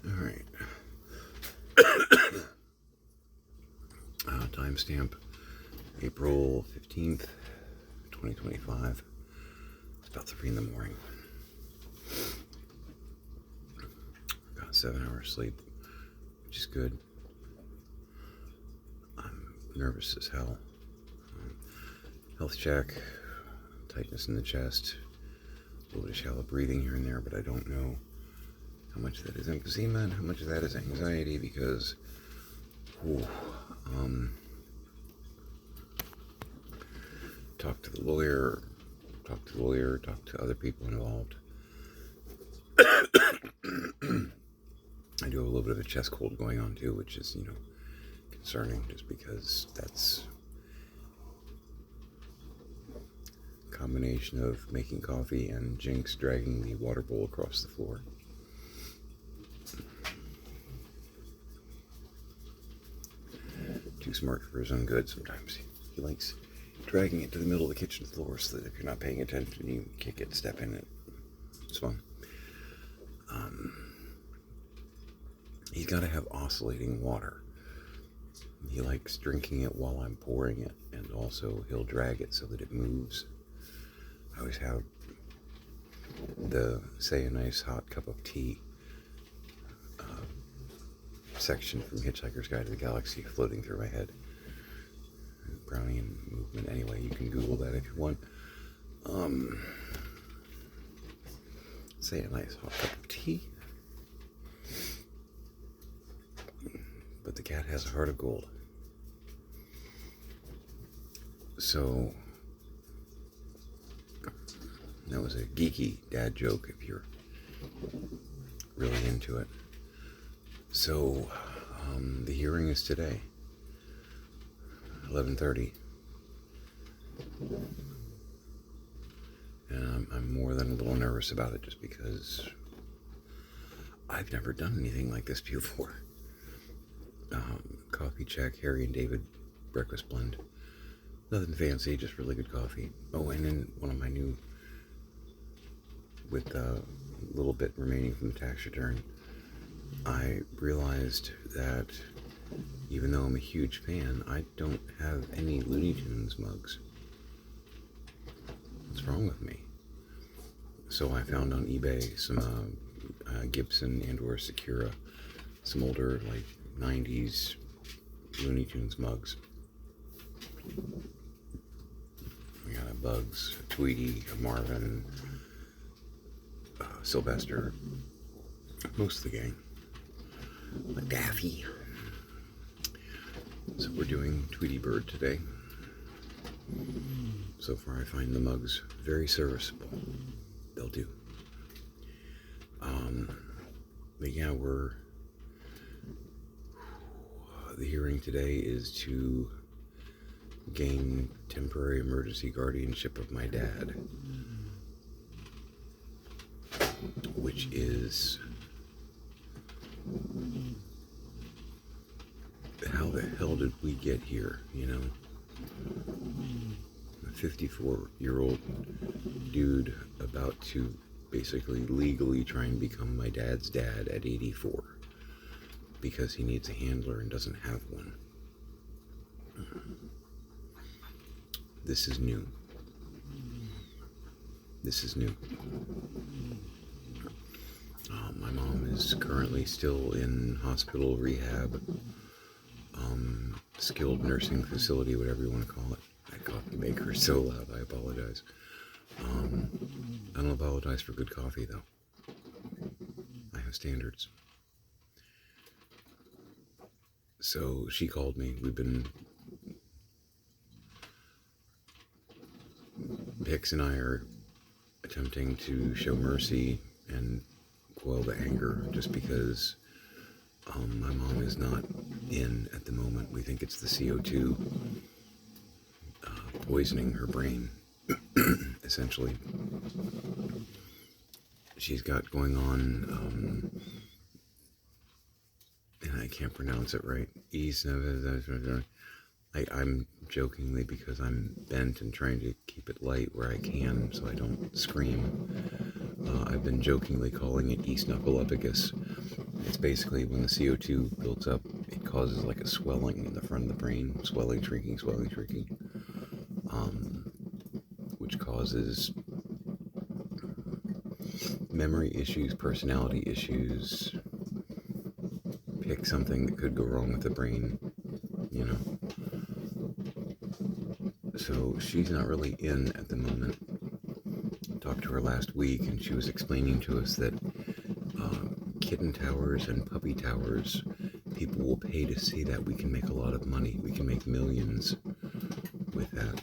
All right. Timestamp April 15th, 2025. It's about 3 in the morning. Got 7 hours sleep, which is good. I'm nervous as hell. Health check, tightness in the chest, a little bit of shallow breathing here and there, but I don't know how much of that is emphysema and how much of that is anxiety because, talk to the lawyer, talk to other people involved. I do have a little bit of a chest cold going on too, which is, concerning just because that's a combination of making coffee and Jinx dragging the water bowl across the floor. Too smart for his own good sometimes. He likes dragging it to the middle of the kitchen floor so that if you're not paying attention, you kick it, step in it. It's fun. He's got to have oscillating water. He likes drinking it while I'm pouring it, and also he'll drag it so that it moves. I always have the Say a Nice Hot Cup of Tea section from Hitchhiker's Guide to the Galaxy floating through my head. Brownian movement. Anyway, you can Google that if you want. Say a nice hot cup of tea. But the cat has a heart of gold. So, that was a geeky dad joke if you're really into it. So, the hearing is today, 11:30. And I'm more than a little nervous about it just because I've never done anything like this before. Coffee check, Harry and David breakfast blend. Nothing fancy, just really good coffee. Oh, and then one of my new, with a little bit remaining from the tax return, I realized that even though I'm a huge fan, I don't have any Looney Tunes mugs. What's wrong with me? So I found on eBay some Gibson and or Sakura, some older like 90s Looney Tunes mugs. We got a Bugs, a Tweety, a Marvin, Sylvester, most of the gang, a Daffy. So we're doing Tweety Bird today. So far I find the mugs very serviceable. They'll do. But yeah, the hearing today is to gain temporary emergency guardianship of my dad, which is, how the hell did we get here, A 54-year-old dude about to basically legally try and become my dad's dad at 84 because he needs a handler and doesn't have one. This is new. My mom is currently still in hospital rehab, skilled nursing facility, whatever you want to call it. That coffee maker is so loud, I apologize. I don't apologize for good coffee, though. I have standards. So she called me. Hicks and I are attempting to show mercy and quell the anger just because my mom is not in at the moment. We think it's the CO2 poisoning her brain, essentially. She's got going on, and I can't pronounce it right. I'm jokingly, because I'm bent and trying to keep it light where I can so I don't scream. I've been jokingly calling it East Knuckleupicus It's basically when the CO2 builds up, it causes like a swelling in the front of the brain, swelling, shrinking, um, which causes memory issues, personality issues. Pick something that could go wrong with the brain, you know. So she's not really in at the moment. I talked to her last week, and she was explaining to us that kitten towers and puppy towers, people will pay to see that. We can make a lot of money. We can make millions with that.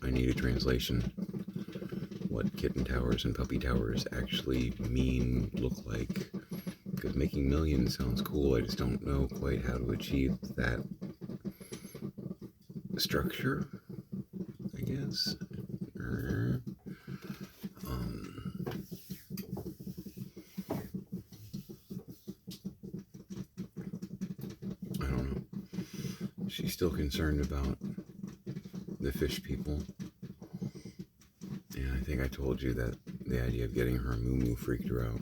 I need a translation. What kitten towers and puppy towers actually mean, look like. Because making millions sounds cool. I just don't know quite how to achieve that structure, I guess. I don't know. She's still concerned about the fish people. And I think I told you that the idea of getting her a moo freaked her out.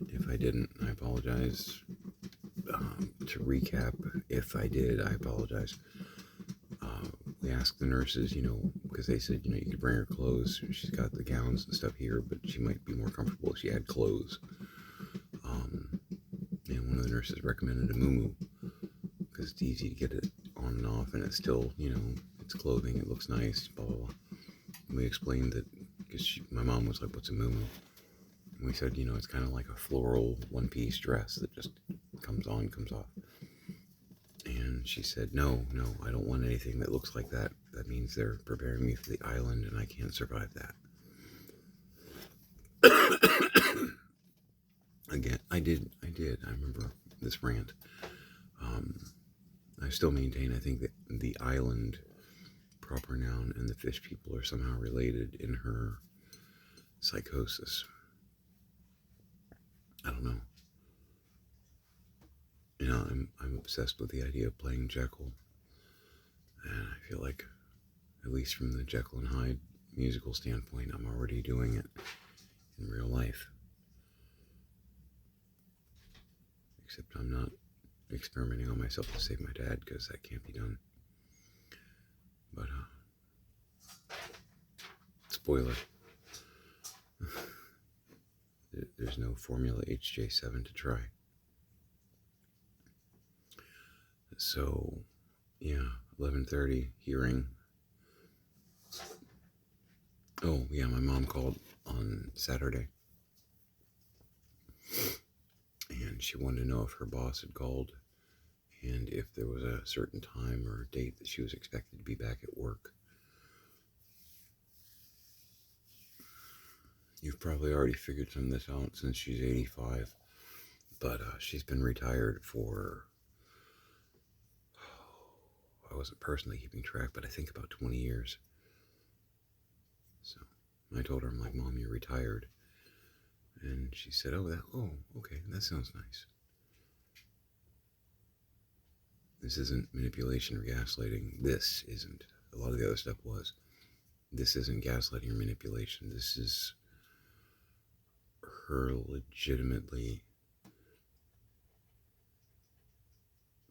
If I didn't, I apologize. To recap, if I did, I apologize. We asked the nurses, because they said, you could bring her clothes. She's got the gowns and stuff here, but she might be more comfortable if she had clothes. And one of the nurses recommended a moo because it's easy to get it on and off, and it's still, it's clothing, it looks nice, blah, blah, blah. And we explained that, because my mom was like, what's a moo? And we said, it's kind of like a floral one-piece dress that just comes on, comes off. And she said, no, I don't want anything that looks like that. That means they're preparing me for the island, and I can't survive that. Again, I did. I remember this rant. I still maintain, I think that the island, proper noun, and the fish people are somehow related in her psychosis. I don't know. I'm obsessed with the idea of playing Jekyll. And I feel like, at least from the Jekyll and Hyde musical standpoint, I'm already doing it in real life. Except I'm not experimenting on myself to save my dad, because that can't be done. But, spoiler. There's no Formula HJ7 to try. So, yeah, 11:30, hearing. Oh, yeah, my mom called on Saturday. And she wanted to know if her boss had called and if there was a certain time or date that she was expected to be back at work. You've probably already figured some of this out since she's 85, but she's been retired for, I wasn't personally keeping track, but I think about 20 years. So I told her, I'm like, Mom, you're retired. And she said, oh, okay, that sounds nice. This isn't manipulation or gaslighting. This isn't. A lot of the other stuff was. This isn't gaslighting or manipulation. This is her legitimately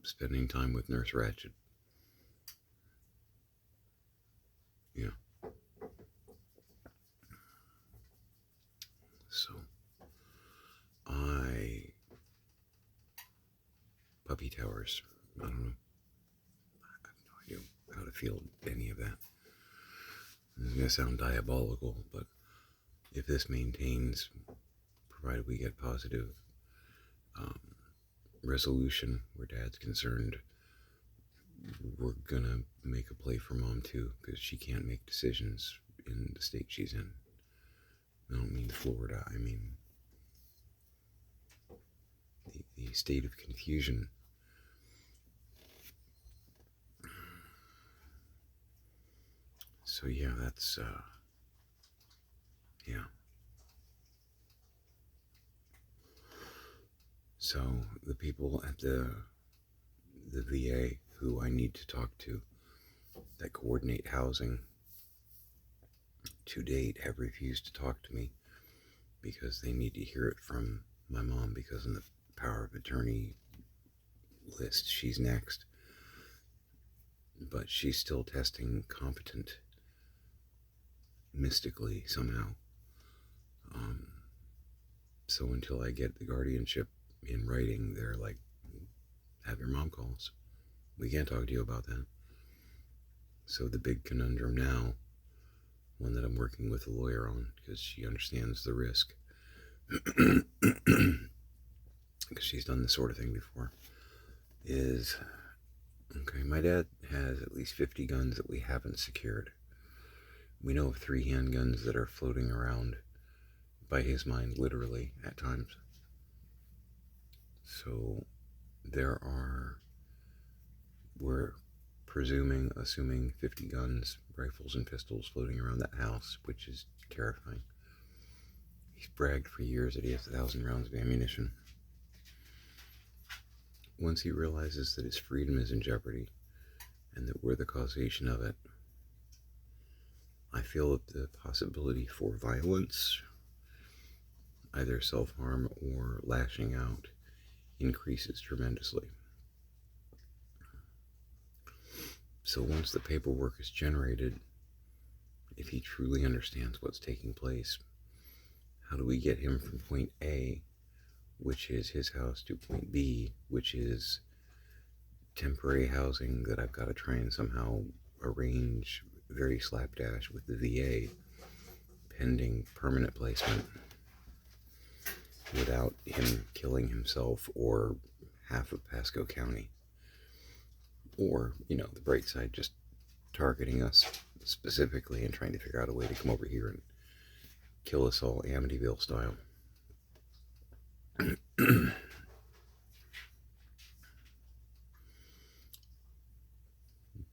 spending time with Nurse Ratched. Yeah. So, puppy towers. I don't know. I have no idea how to feel any of that. This is going to sound diabolical, but if this maintains, provided we get positive resolution where Dad's concerned, we're going to make a play for Mom too, because she can't make decisions in the state she's in. I don't mean Florida, I mean the state of confusion. So yeah, that's, yeah. So the people at the VA who I need to talk to that coordinate housing to date have refused to talk to me. because they need to hear it from my mom, because in the power of attorney list, she's next. But she's still testing competent mystically somehow. So until I get the guardianship in writing, they're like, have your mom call us. We can't talk to you about that. So the big conundrum now, one that I'm working with a lawyer on, because she understands the risk, because she's done this sort of thing before, is, okay, my dad has at least 50 guns that we haven't secured. We know of 3 handguns that are floating around, by his mind, literally, at times. So we're assuming 50 guns, rifles, and pistols floating around that house, which is terrifying. He's bragged for years that he has 1,000 rounds of ammunition. Once he realizes that his freedom is in jeopardy, and that we're the causation of it, I feel that the possibility for violence, either self-harm or lashing out, increases tremendously. So once the paperwork is generated, if he truly understands what's taking place, how do we get him from point A, which is his house, to point B, which is temporary housing that I've got to try and somehow arrange very slapdash with the VA, pending permanent placement, without him killing himself or half of Pasco County. Or, the bright side, just targeting us specifically and trying to figure out a way to come over here and kill us all Amityville style.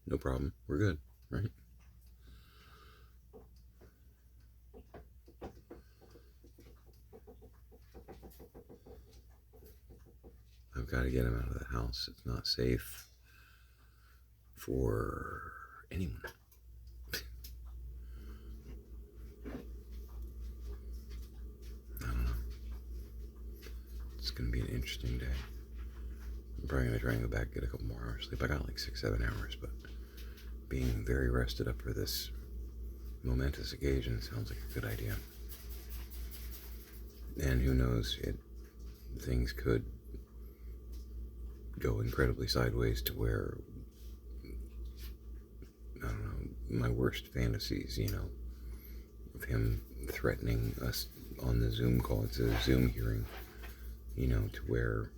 No problem. We're good, right? I've got to get him out of the house. It's not safe for anyone. I don't know. It's going to be an interesting day. I'm probably going to try and go back and get a couple more hours sleep. I got like 6-7 hours, but being very rested up for this momentous occasion sounds like a good idea. And who knows, things could go incredibly sideways to where, I don't know, my worst fantasies, of him threatening us on the Zoom call. It's a Zoom hearing, to where,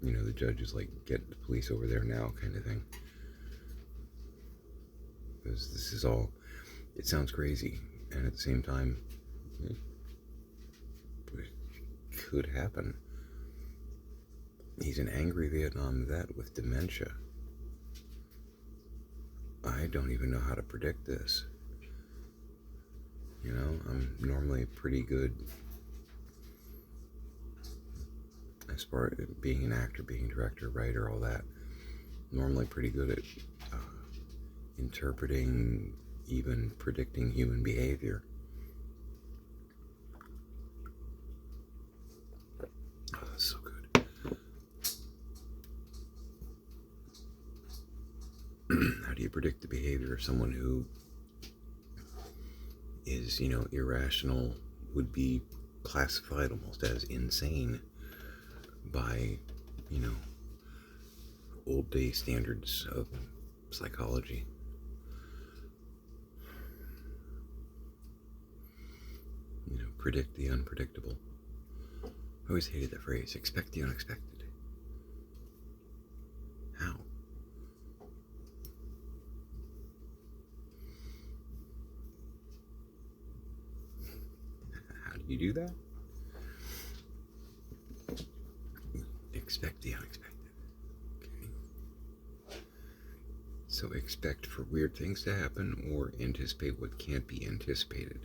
the judge is like, get the police over there now, kind of thing. Because this is all, it sounds crazy, and at the same time, it could happen. He's an angry Vietnam vet with dementia. I don't even know how to predict this. I'm normally pretty good as far as being an actor, being a director, writer, all that. Normally pretty good at interpreting, even predicting human behavior. Oh, that's so good. How do you predict the behavior of someone who is, irrational, would be classified almost as insane by, old day standards of psychology? Predict the unpredictable. I always hated that phrase, expect the unexpected. How? How do you do that? Expect the unexpected. Okay. So expect for weird things to happen, or anticipate what can't be anticipated.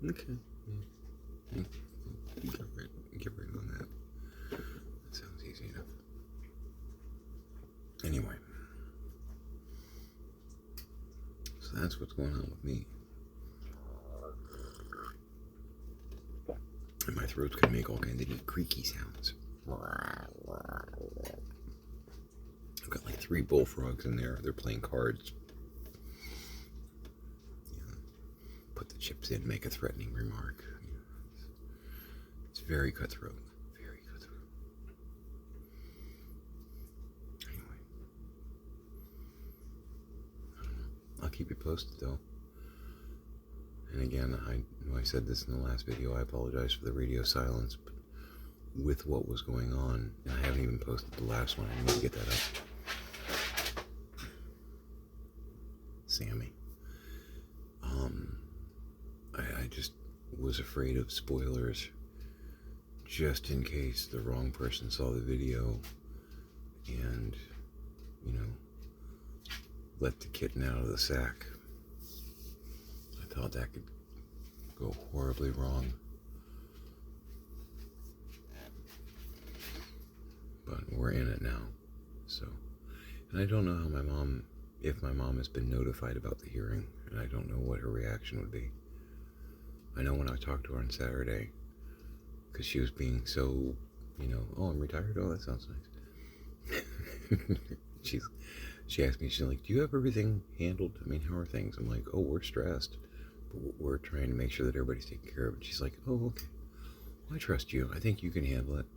Okay. Get right on that. That sounds easy enough. Anyway, So that's what's going on with me. And my throat's gonna make all kinds of creaky sounds. I've got like 3 bullfrogs in there. They're playing cards. Put the chips in, make a threatening remark. It's very cutthroat. Very cutthroat. Anyway. I don't know. I'll keep you posted though. And again, I know I said this in the last video, I apologize for the radio silence, but with what was going on, and I haven't even posted the last one, I need to get that up. Sammy. I just was afraid of spoilers, just in case the wrong person saw the video and, let the kitten out of the sack. I thought that could go horribly wrong. But we're in it now. So, and I don't know how if my mom has been notified about the hearing, and I don't know what her reaction would be. I know when I talked to her on Saturday, because she was being so, oh, I'm retired? Oh, that sounds nice. She asked me, she's like, do you have everything handled? I mean, how are things? I'm like, oh, we're stressed, but we're trying to make sure that everybody's taken care of. And she's like, oh, okay. Well, I trust you. I think you can handle it.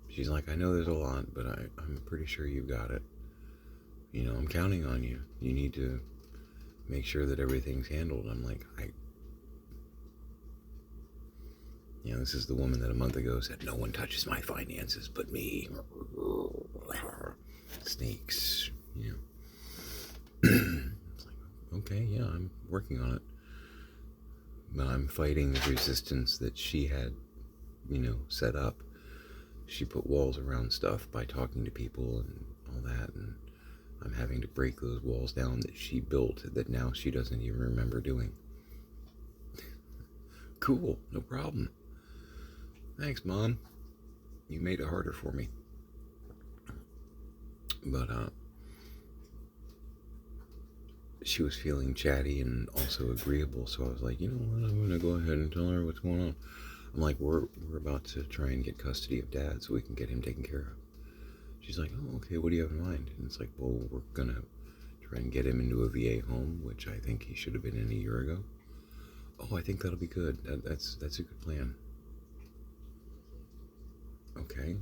She's like, I know there's a lot, but I'm pretty sure you've got it. I'm counting on you. You need to make sure that everything's handled. I'm like, this is the woman that a month ago said, no one touches my finances but me. Snakes, It's like, okay, yeah, I'm working on it. But I'm fighting the resistance that she had, set up. She put walls around stuff by talking to people and all that, and I'm having to break those walls down that she built that now she doesn't even remember doing. Cool, no problem. Thanks, Mom. You made it harder for me. But she was feeling chatty and also agreeable, so I was like, you know what, I'm gonna go ahead and tell her what's going on. I'm like, we're about to try and get custody of Dad so we can get him taken care of. She's like, oh, okay, what do you have in mind? And it's like, well, we're gonna try and get him into a VA home, which I think he should have been in a year ago. Oh, I think that'll be good. That's a good plan. Okay.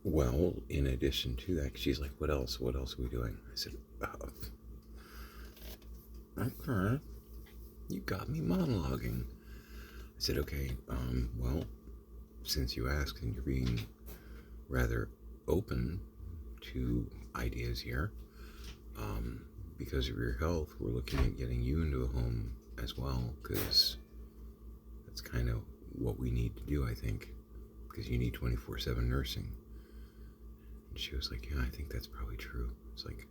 Well, in addition to that, she's like, what else? What else are we doing? I said, okay. You got me monologuing. I said, okay, well, since you asked and you're being rather open to ideas here, because of your health, we're looking at getting you into a home as well, because that's kind of what we need to do, I think, because you need 24/7 nursing. And she was like, yeah, I think that's probably true. It's like,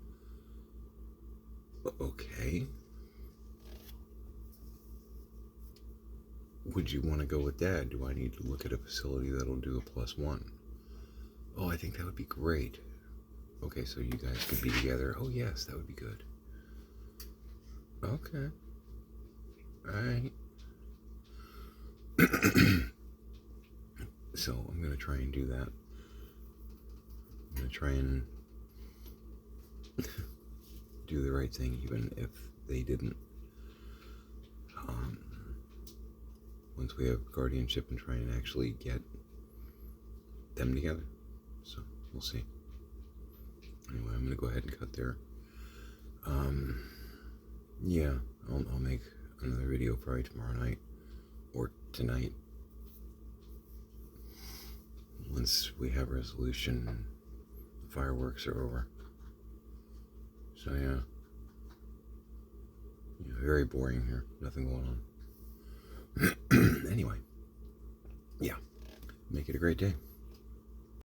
okay. Would you want to go with Dad? Do I need to look at a facility that'll do a +1? Oh, I think that would be great. Okay, so you guys could be together. Oh, yes, that would be good. Okay. Alright. So I'm going to try and do that. I'm going to try and do the right thing, even if they didn't. Once we have guardianship, and try and actually get them together. So we'll see. Anyway, I'm going to go ahead and cut there. Yeah, I'll make another video probably tomorrow night or tonight, once we have resolution and the fireworks are over. So yeah, very boring here. Nothing going on. Anyway, yeah, make it a great day.